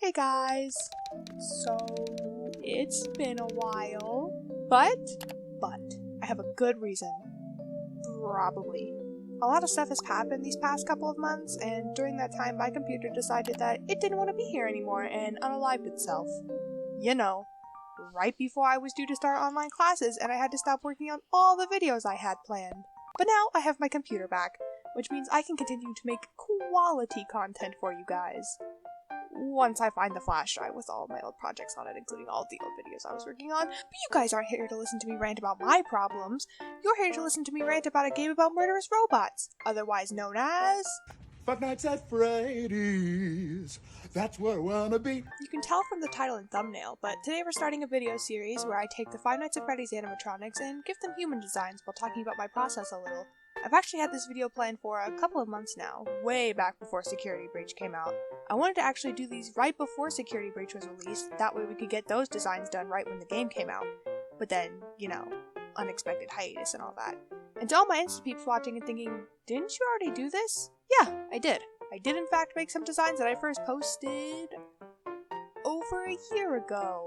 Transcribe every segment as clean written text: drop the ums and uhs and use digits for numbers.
Hey guys! So, it's been a while, but, I have a good reason. Probably. A lot of stuff has happened these past couple of months, and during that time my computer decided that it didn't want to be here anymore and unalived itself. You know, right before I was due to start online classes and I had to stop working on all the videos I had planned. But now I have my computer back, which means I can continue to make quality content for you guys. Once I find the flash drive with all my old projects on it, including all the old videos I was working on. But you guys aren't here to listen to me rant about my problems. You're here to listen to me rant about a game about murderous robots, otherwise known as... Five Nights at Freddy's. That's where I wanna be. You can tell from the title and thumbnail, but today we're starting a video series where I take the Five Nights at Freddy's animatronics and give them human designs while talking about my process a little. I've actually had this video planned for a couple of months now, way back before Security Breach came out. I wanted to actually do these right before Security Breach was released, that way we could get those designs done right when the game came out. But then, you know, unexpected hiatus and all that. And to all my Insta peeps watching and thinking, didn't you already do this? Yeah, I did. I did in fact make some designs that I first posted over a year ago.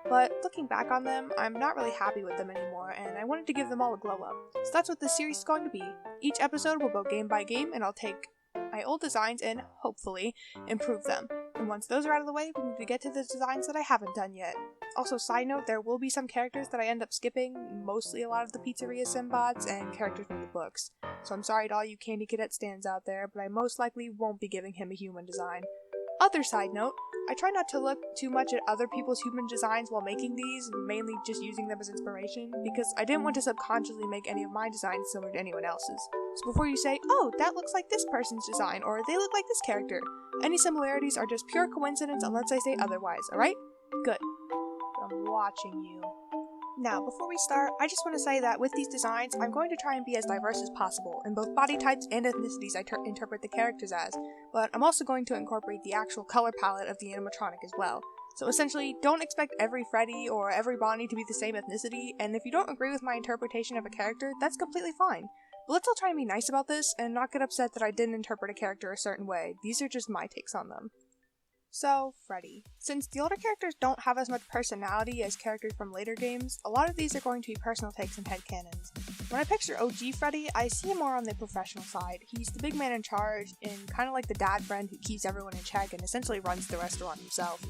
But looking back on them, I'm not really happy with them anymore, and I wanted to give them all a glow up. So that's what this series is going to be. Each episode will go game by game, and I'll take my old designs and, hopefully, improve them. And once those are out of the way, we need to get to the designs that I haven't done yet. Also, side note, there will be some characters that I end up skipping, mostly a lot of the Pizzeria Simbots and characters from the books. So I'm sorry to all you Candy Cadet stands out there, but I most likely won't be giving him a human design. Other side note, I try not to look too much at other people's human designs while making these, mainly just using them as inspiration, because I didn't want to subconsciously make any of my designs similar to anyone else's. So before you say, oh, that looks like this person's design, or they look like this character, any similarities are just pure coincidence unless I say otherwise, alright? Good. But I'm watching you. Now, before we start, I just want to say that with these designs, I'm going to try and be as diverse as possible, in both body types and ethnicities I interpret the characters as, but I'm also going to incorporate the actual color palette of the animatronic as well. So essentially, don't expect every Freddy or every Bonnie to be the same ethnicity, and if you don't agree with my interpretation of a character, that's completely fine. But let's all try and be nice about this, and not get upset that I didn't interpret a character a certain way. These are just my takes on them. So, Freddy. Since the older characters don't have as much personality as characters from later games, a lot of these are going to be personal takes and headcanons. When I picture OG Freddy, I see him more on the professional side. He's the big man in charge, and kind of like the dad friend who keeps everyone in check and essentially runs the restaurant himself.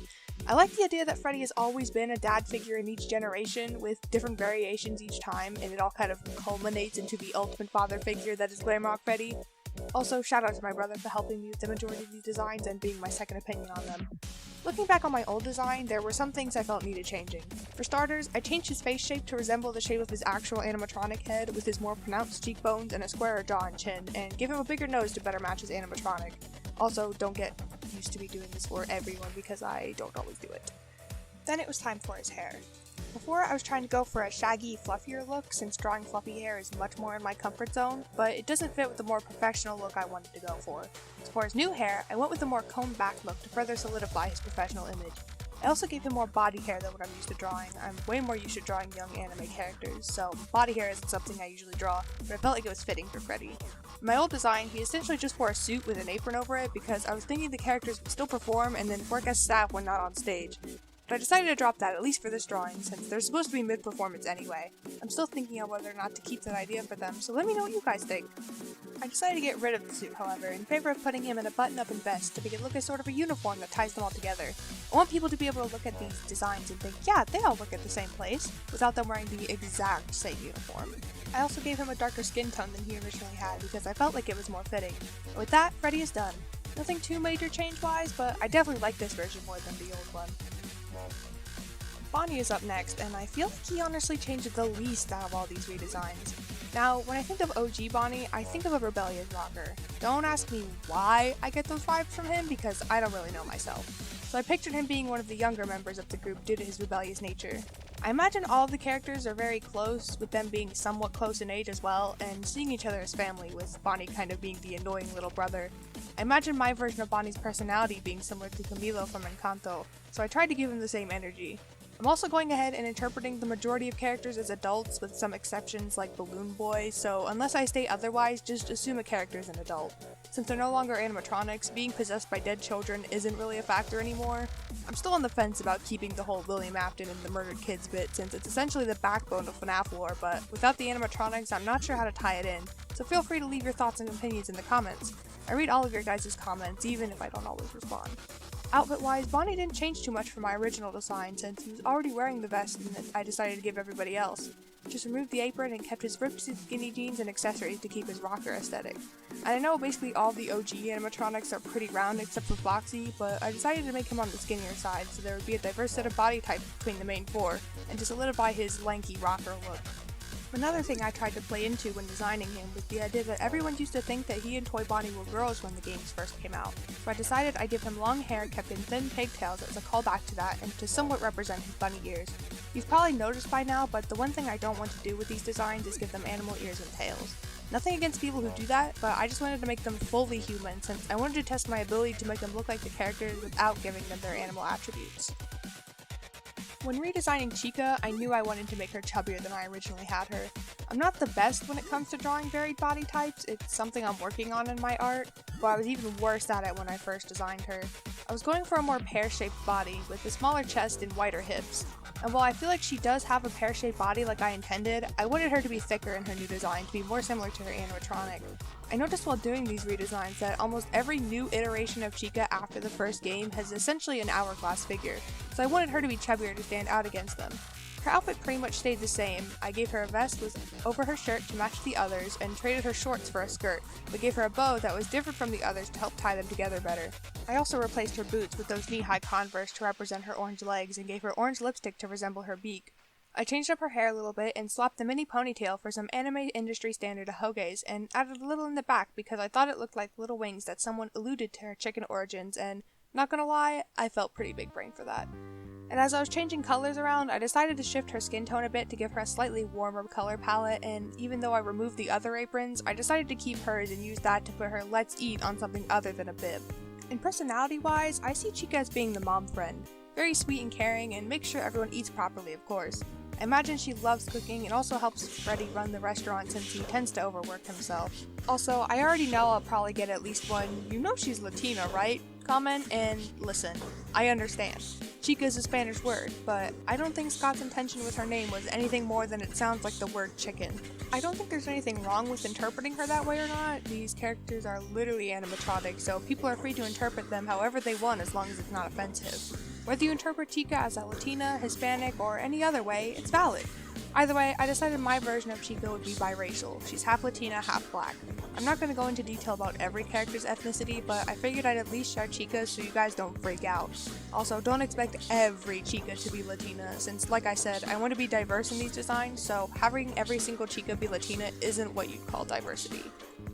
I like the idea that Freddy has always been a dad figure in each generation, with different variations each time, and it all kind of culminates into the ultimate father figure that is Glamrock Freddy. Also, shout out to my brother for helping me with the majority of these designs and being my second opinion on them. Looking back on my old design, there were some things I felt needed changing. For starters, I changed his face shape to resemble the shape of his actual animatronic head with his more pronounced cheekbones and a squarer jaw and chin, and give him a bigger nose to better match his animatronic. Also, don't get used to me doing this for everyone because I don't always do it. Then it was time for his hair. Before, I was trying to go for a shaggy, fluffier look, since drawing fluffy hair is much more in my comfort zone, but it doesn't fit with the more professional look I wanted to go for. As for his new hair, I went with a more combed back look to further solidify his professional image. I also gave him more body hair than what I'm used to drawing. I'm way more used to drawing young anime characters, so body hair isn't something I usually draw, but I felt like it was fitting for Freddy. In my old design, he essentially just wore a suit with an apron over it because I was thinking the characters would still perform and then work as staff when not on stage. But I decided to drop that, at least for this drawing, since they're supposed to be mid-performance anyway. I'm still thinking on whether or not to keep that idea for them, so let me know what you guys think. I decided to get rid of the suit, however, in favor of putting him in a button-up and vest to make it look as sort of a uniform that ties them all together. I want people to be able to look at these designs and think, yeah, they all work at the same place, without them wearing the exact same uniform. I also gave him a darker skin tone than he originally had, because I felt like it was more fitting. And with that, Freddy is done. Nothing too major change-wise, but I definitely like this version more than the old one. Bonnie is up next, and I feel like he honestly changed the least out of all these redesigns. Now, when I think of OG Bonnie, I think of a rebellious rocker. Don't ask me why I get those vibes from him, because I don't really know myself. So I pictured him being one of the younger members of the group due to his rebellious nature. I imagine all of the characters are very close, with them being somewhat close in age as well, and seeing each other as family, with Bonnie kind of being the annoying little brother. I imagine my version of Bonnie's personality being similar to Camilo from Encanto, so I tried to give him the same energy. I'm also going ahead and interpreting the majority of characters as adults, with some exceptions like Balloon Boy, so unless I state otherwise, just assume a character is an adult. Since they're no longer animatronics, being possessed by dead children isn't really a factor anymore. I'm still on the fence about keeping the whole William Afton and the murdered kids bit, since it's essentially the backbone of FNAF lore, but without the animatronics, I'm not sure how to tie it in, so feel free to leave your thoughts and opinions in the comments. I read all of your guys' comments, even if I don't always respond. Outfit-wise, Bonnie didn't change too much from my original design, since he was already wearing the vest and I decided to give everybody else. Just removed the apron and kept his ripped skinny jeans and accessories to keep his rocker aesthetic. And I know basically all the OG animatronics are pretty round except for Foxy, but I decided to make him on the skinnier side so there would be a diverse set of body types between the main four, and to solidify his lanky rocker look. Another thing I tried to play into when designing him was the idea that everyone used to think that he and Toy Bonnie were girls when the games first came out, so I decided I'd give him long hair kept in thin pigtails as a callback to that and to somewhat represent his bunny ears. You've probably noticed by now, but the one thing I don't want to do with these designs is give them animal ears and tails. Nothing against people who do that, but I just wanted to make them fully human since I wanted to test my ability to make them look like the characters without giving them their animal attributes. When redesigning Chica, I knew I wanted to make her chubbier than I originally had her. I'm not the best when it comes to drawing varied body types, it's something I'm working on in my art, but I was even worse at it when I first designed her. I was going for a more pear-shaped body, with a smaller chest and wider hips. And while I feel like she does have a pear-shaped body like I intended, I wanted her to be thicker in her new design to be more similar to her animatronic. I noticed while doing these redesigns that almost every new iteration of Chica after the first game has essentially an hourglass figure, so I wanted her to be chubbier to stand out against them. Her outfit pretty much stayed the same. I gave her a vest over her shirt to match the others and traded her shorts for a skirt, but gave her a bow that was different from the others to help tie them together better. I also replaced her boots with those knee-high Converse to represent her orange legs and gave her orange lipstick to resemble her beak. I changed up her hair a little bit and swapped the mini ponytail for some anime industry standard ahoges and added a little in the back because I thought it looked like little wings that someone alluded to her chicken origins, and not gonna lie, I felt pretty big brain for that. And as I was changing colors around, I decided to shift her skin tone a bit to give her a slightly warmer color palette, and even though I removed the other aprons, I decided to keep hers and use that to put her let's eat on something other than a bib. And personality-wise, I see Chica as being the mom friend. Very sweet and caring, and makes sure everyone eats properly, of course. I imagine she loves cooking and also helps Freddy run the restaurant since he tends to overwork himself. Also, I already know I'll probably get at least one "you know she's Latina, right?" comment, and listen, I understand. Chica is a Spanish word, but I don't think Scott's intention with her name was anything more than it sounds like the word chicken. I don't think there's anything wrong with interpreting her that way or not. These characters are literally animatronic, so people are free to interpret them however they want as long as it's not offensive. Whether you interpret Chica as a Latina, Hispanic, or any other way, it's valid. Either way, I decided my version of Chica would be biracial. She's half Latina, half black. I'm not going to go into detail about every character's ethnicity, but I figured I'd at least share Chica so you guys don't freak out. Also, don't expect every Chica to be Latina, since like I said, I want to be diverse in these designs, so having every single Chica be Latina isn't what you'd call diversity.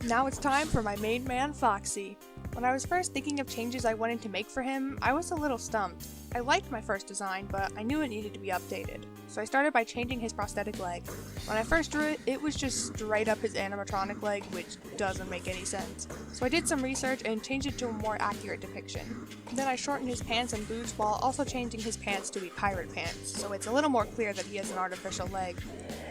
Now it's time for my main man, Foxy. When I was first thinking of changes I wanted to make for him, I was a little stumped. I liked my first design, but I knew it needed to be updated. So I started by changing his prosthetic leg. When I first drew it, it was just straight up his animatronic leg, which doesn't make any sense. So I did some research and changed it to a more accurate depiction. Then I shortened his pants and boots while also changing his pants to be pirate pants, so it's a little more clear that he has an artificial leg.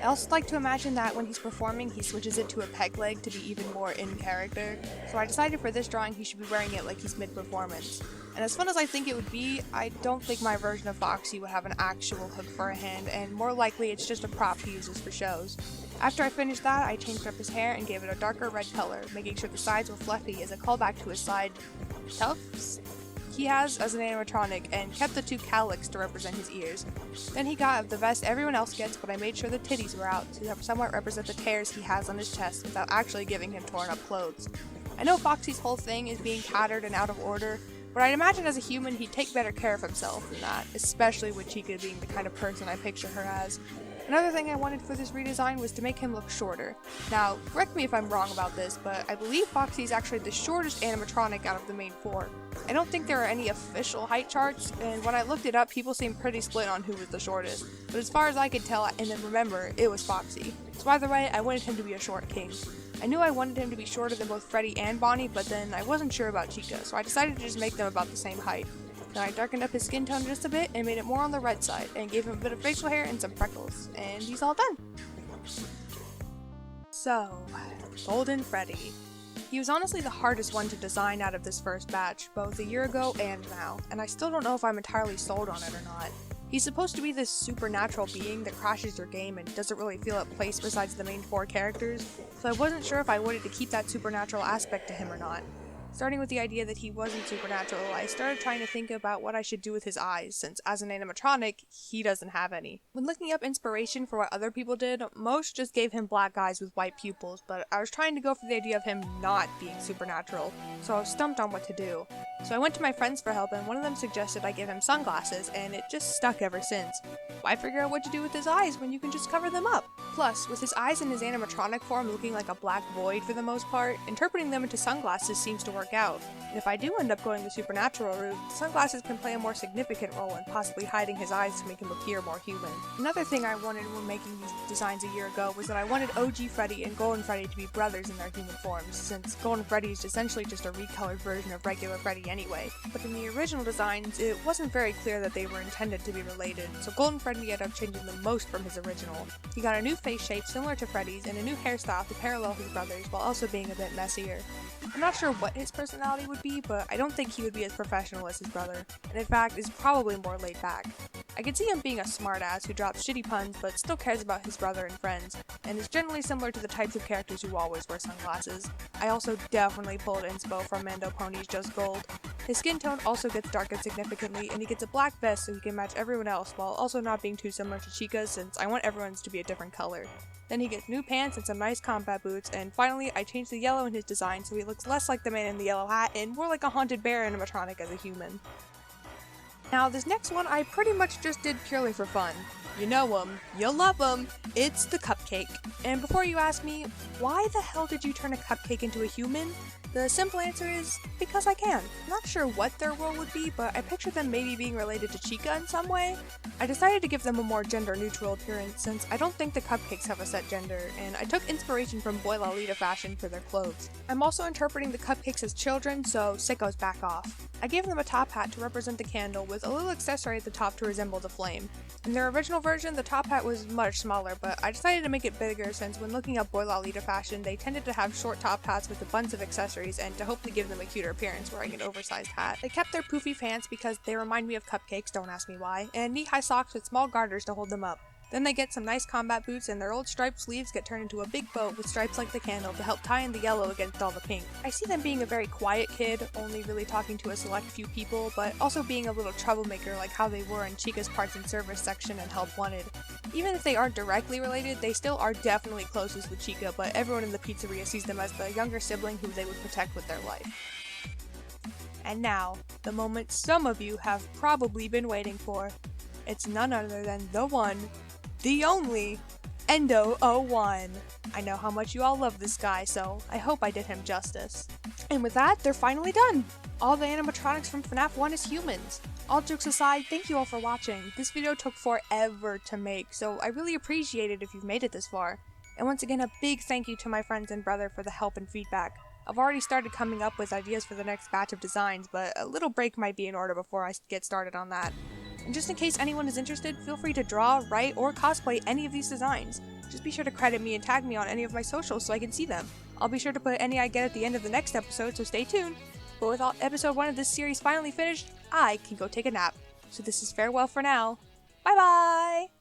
I also like to imagine that when he's performing, he switches it to a peg leg to be even more in character, so I decided for this drawing he should be wearing it like he's mid-performance. And as fun as I think it would be, I don't think my version of Foxy would have an actual hook for a hand, and more likely it's just a prop he uses for shows. After I finished that, I changed up his hair and gave it a darker red color, making sure the sides were fluffy as a callback to his side tufts he has as an animatronic, and kept the two cowlicks to represent his ears. Then he got the vest everyone else gets, but I made sure the titties were out to somewhat represent the tears he has on his chest without actually giving him torn up clothes. I know Foxy's whole thing is being tattered and out of order, but I'd imagine as a human he'd take better care of himself than that, especially with Chica being the kind of person I picture her as. Another thing I wanted for this redesign was to make him look shorter. Now, correct me if I'm wrong about this, but I believe Foxy is actually the shortest animatronic out of the main four. I don't think there are any official height charts, and when I looked it up, people seemed pretty split on who was the shortest. But as far as I could tell and then remember, it was Foxy. So either way, I wanted him to be a short king. I knew I wanted him to be shorter than both Freddy and Bonnie, but then I wasn't sure about Chica, so I decided to just make them about the same height. Then I darkened up his skin tone just a bit and made it more on the red side, and gave him a bit of facial hair and some freckles, and he's all done. So, Golden Freddy. He was honestly the hardest one to design out of this first batch, both a year ago and now, and I still don't know if I'm entirely sold on it or not. He's supposed to be this supernatural being that crashes your game and doesn't really feel at place besides the main 4 characters, so I wasn't sure if I wanted to keep that supernatural aspect to him or not. Starting with the idea that he wasn't supernatural, I started trying to think about what I should do with his eyes, since as an animatronic, he doesn't have any. When looking up inspiration for what other people did, most just gave him black eyes with white pupils, but I was trying to go for the idea of him not being supernatural, so I was stumped on what to do. So I went to my friends for help, and one of them suggested I give him sunglasses, and it just stuck ever since. Why figure out what to do with his eyes when you can just cover them up? Plus, with his eyes in his animatronic form looking like a black void for the most part, interpreting them into sunglasses seems to work out. And if I do end up going the supernatural route, sunglasses can play a more significant role in possibly hiding his eyes to make him appear more human. Another thing I wanted when making these designs a year ago was that I wanted OG Freddy and Golden Freddy to be brothers in their human forms, since Golden Freddy is essentially just a recolored version of regular Freddy anyway. But in the original designs, it wasn't very clear that they were intended to be related, so Golden Freddy ended up changing the most from his original. He got a new face shape similar to Freddy's and a new hairstyle to parallel his brothers while also being a bit messier. I'm not sure what his personality would be, but I don't think he would be as professional as his brother, and in fact is probably more laid back. I could see him being a smartass who drops shitty puns but still cares about his brother and friends, and is generally similar to the types of characters who always wear sunglasses. I also definitely pulled inspo from Mando Pony's Just Gold. His skin tone also gets darkened significantly, and he gets a black vest so he can match everyone else while also not being too similar to Chica's, since I want everyone's to be a different color. Then he gets new pants and some nice combat boots, and finally I changed the yellow in his design so he looks less like the man in the yellow hat and more like a haunted bear animatronic as a human. Now this next one I pretty much just did purely for fun. You know him, you'll love him, it's the Cupcake. And before you ask me, why the hell did you turn a cupcake into a human? The simple answer is, because I can. Not sure what their role would be, but I pictured them maybe being related to Chica in some way. I decided to give them a more gender-neutral appearance since I don't think the cupcakes have a set gender, and I took inspiration from Boy Lolita fashion for their clothes. I'm also interpreting the cupcakes as children, so sickos back off. I gave them a top hat to represent the candle with a little accessory at the top to resemble the flame. In their original version, the top hat was much smaller, but I decided to make it bigger since when looking up Boy Lolita fashion, they tended to have short top hats with a bunch of accessories and to hopefully give them a cuter appearance wearing an oversized hat. They kept their poofy pants because they remind me of cupcakes, don't ask me why, and knee-high socks with small garters to hold them up. Then they get some nice combat boots and their old striped sleeves get turned into a big bow with stripes like the candle to help tie in the yellow against all the pink. I see them being a very quiet kid, only really talking to a select few people, but also being a little troublemaker like how they were in Chica's parts and service section and Help Wanted. Even if they aren't directly related, they still are definitely closest with Chica, but everyone in the pizzeria sees them as the younger sibling who they would protect with their life. And now, the moment some of you have probably been waiting for. It's none other than the one, the only, Endo01. I know how much you all love this guy, so I hope I did him justice. And with that, they're finally done! All the animatronics from FNAF As Humans. All jokes aside, thank you all for watching. This video took forever to make, so I really appreciate it if you've made it this far. And once again, a big thank you to my friends and brother for the help and feedback. I've already started coming up with ideas for the next batch of designs, but a little break might be in order before I get started on that. And just in case anyone is interested, feel free to draw, write, or cosplay any of these designs. Just be sure to credit me and tag me on any of my socials so I can see them. I'll be sure to put any I get at the end of the next episode, so stay tuned. But with episode 1 of this series finally finished, I can go take a nap. So this is farewell for now. Bye bye!